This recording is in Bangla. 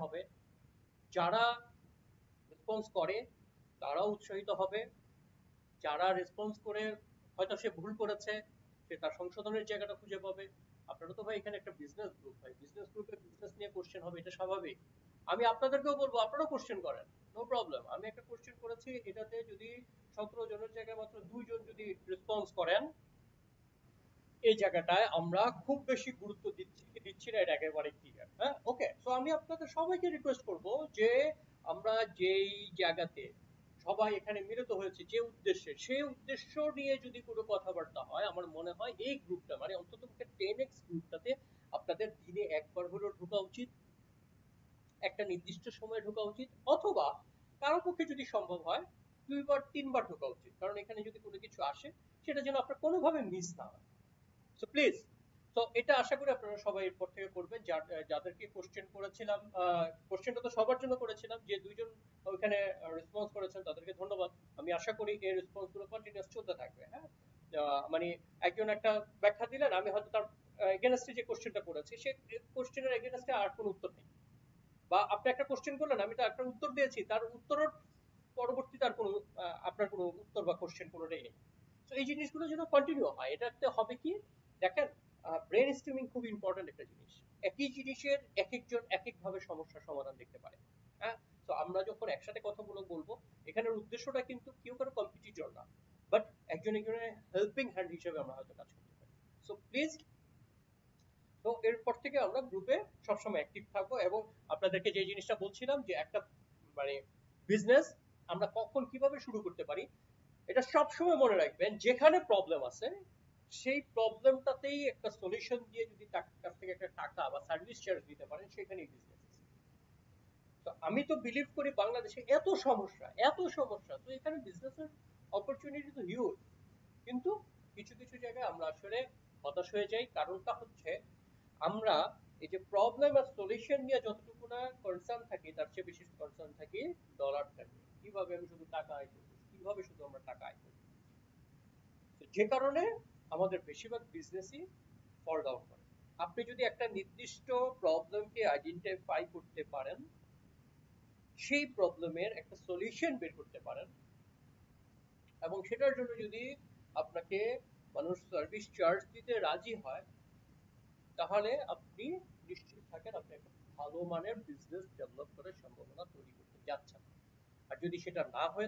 হবে, যারা রেসপন্স করে তারাও উৎসাহিত হবে, যারা রেসপন্স করে হয়তো সে ভুল করেছে সে তার সংশোধনের জায়গাটা খুঁজে পাবে। আপনারা তো ভাই এখানে একটা বিজনেস গ্রুপ, ভাই বিজনেস গ্রুপে বিজনেস নিয়ে কোশ্চেন হবে, এটা স্বাভাবিক। আমি আপনাদেরকেও বলবো আপনারাও কোশ্চেন করেন, নো প্রবলেম। আমি একটা কোশ্চেন করেছি, এটাতে যদি 17 জনের জায়গায় মাত্র 2 জন যদি রেসপন্স করেন, এই জায়গাটায় আমরা খুব বেশি গুরুত্ব দিচ্ছি না, এটা একেবারে ক্লিয়ার। হ্যাঁ, ওকে। তো আমি আপনাদের সবাইকে রিকোয়েস্ট করব যে আমরা যেই জায়গাতে সবাই এখানে মিলিত হয়েছে যে উদ্দেশ্যে, সেই উদ্দেশ্য নিয়ে যদি কোনো কথাবার্তা হয়, আমার মনে হয় এই গ্রুপটা মানে অন্তত 10x গ্রুপটাতে আপনাদের দিনে একবার হলেও ঢোকা উচিত, একটা নির্দিষ্ট সময়ে ঢোকা উচিত, অথবা কারো পক্ষে যদি সম্ভব হয় 2 বার 3 বার ঢোকা উচিত, কারণ এখানে যদি কোনো কিছু আসে সেটা যেন আপনার কোনোভাবে মিস না হয়। সো প্লিজ, তো এটা আশা করি আপনারা সবাই এরপর থেকে করবেন। যাদেরকে কোশ্চেন করেছিলাম, কোশ্চেনটা তো সবার জন্য করেছিলাম, যে 2 জন ওইখানে রেসপন্স করেছেন তাদেরকে ধন্যবাদ। আমি আশা করি এই রেসপন্স গুলো কন্টিনিউয়াস চলতে থাকবে। হ্যাঁ, মানে একজন একটা ব্যাখ্যা দিলেন, আমি হয়তো তার এগেনস্টে যে কোশ্চেনটা করেছি সেই কোশ্চেনের এগেনস্টে আর কোনো উত্তর নেই, বা আপনি একটা কোশ্চেন করলেন আমি তার একটা উত্তর দিয়েছি, তার উত্তরের পরবর্তীতে আর কোনো আপনার কোনো উত্তর বা কোশ্চেন কোনোটাই নেই। তো এই জিনিসগুলো যেন কন্টিনিউ হয়, এটাতে হবে কি, দেখেন, ব্রেন স্ট্রিমিং খুব ইম্পর্টেন্ট একটা জিনিস। একই জিনিসের এক একজন এক এক ভাবে সমস্যার সমাধান দেখতে পারে। হ্যাঁ, তো আমরা যখন একসাথে কথাগুলো বলবো, এখানের উদ্দেশ্যটা কিন্তু কেউ কারো কম্পিটিটর না, বাট একজন একজনের হেল্পিং হ্যান্ড হিসেবে আমরা হয়তো কাজ করতে পারি। সো প্লিজ, তো এরপর থেকে আমরা গ্রুপে সবসময় অ্যাক্টিভ থাকবো, এবং আপনাদেরকে যে জিনিসটা বলছিলাম যে একটা মানে বিজনেস আমরা কখন কিভাবে শুরু করতে পারি, এটা সবসময় মনে রাখবেন, যেখানে প্রবলেম আছে সেই প্রবলেমটাতেই একটা সলিউশন দিয়ে যদি তার কাছ থেকে একটা টাকা বা সার্ভিস চার্জ দিতে পারেন, সেখানেই বিজনেস। তো আমি তো বিলিভ করি বাংলাদেশে এত সমস্যা এত সমস্যা, তো এখানে বিজনেসের অপরচুনিটি তো হিউজ, কিন্তু কিছু কিছু জায়গায় আমরা আসলে হতাশ হয়ে যাই। কারণটা হচ্ছে আমরা এই যে প্রবলেম আর সলিউশন নিয়ে যতটুকু না কনসার্ন থাকি, তার চেয়ে বেশি কনসার্ন থাকি ডলারটা নিয়ে, কিভাবে আমি শুধু টাকা আয় করবো, কিভাবে শুধু আমরা টাকা আয় করবো। তো যে কারণে আমাদের বেশিরভাগ বিজনেসই ফল ডাউন করে। আপনি যদি একটা নির্দিষ্ট প্রবলেমকে আইডেন্টিফাই করতে পারেন, সেই প্রবলেমের একটা সলিউশন বের করতে পারেন, এবং সেটার জন্য যদি আপনাকে মানুষ সার্ভিস চার্জ দিতে রাজি হয়, তাহলে আপনি নিশ্চিত থাকেন আপনি একটা ভালো মানের বিজনেস ডেভেলপ করার সম্ভাবনা তৈরি করতে যাচ্ছেন। আর যদি সেটা না হয়ে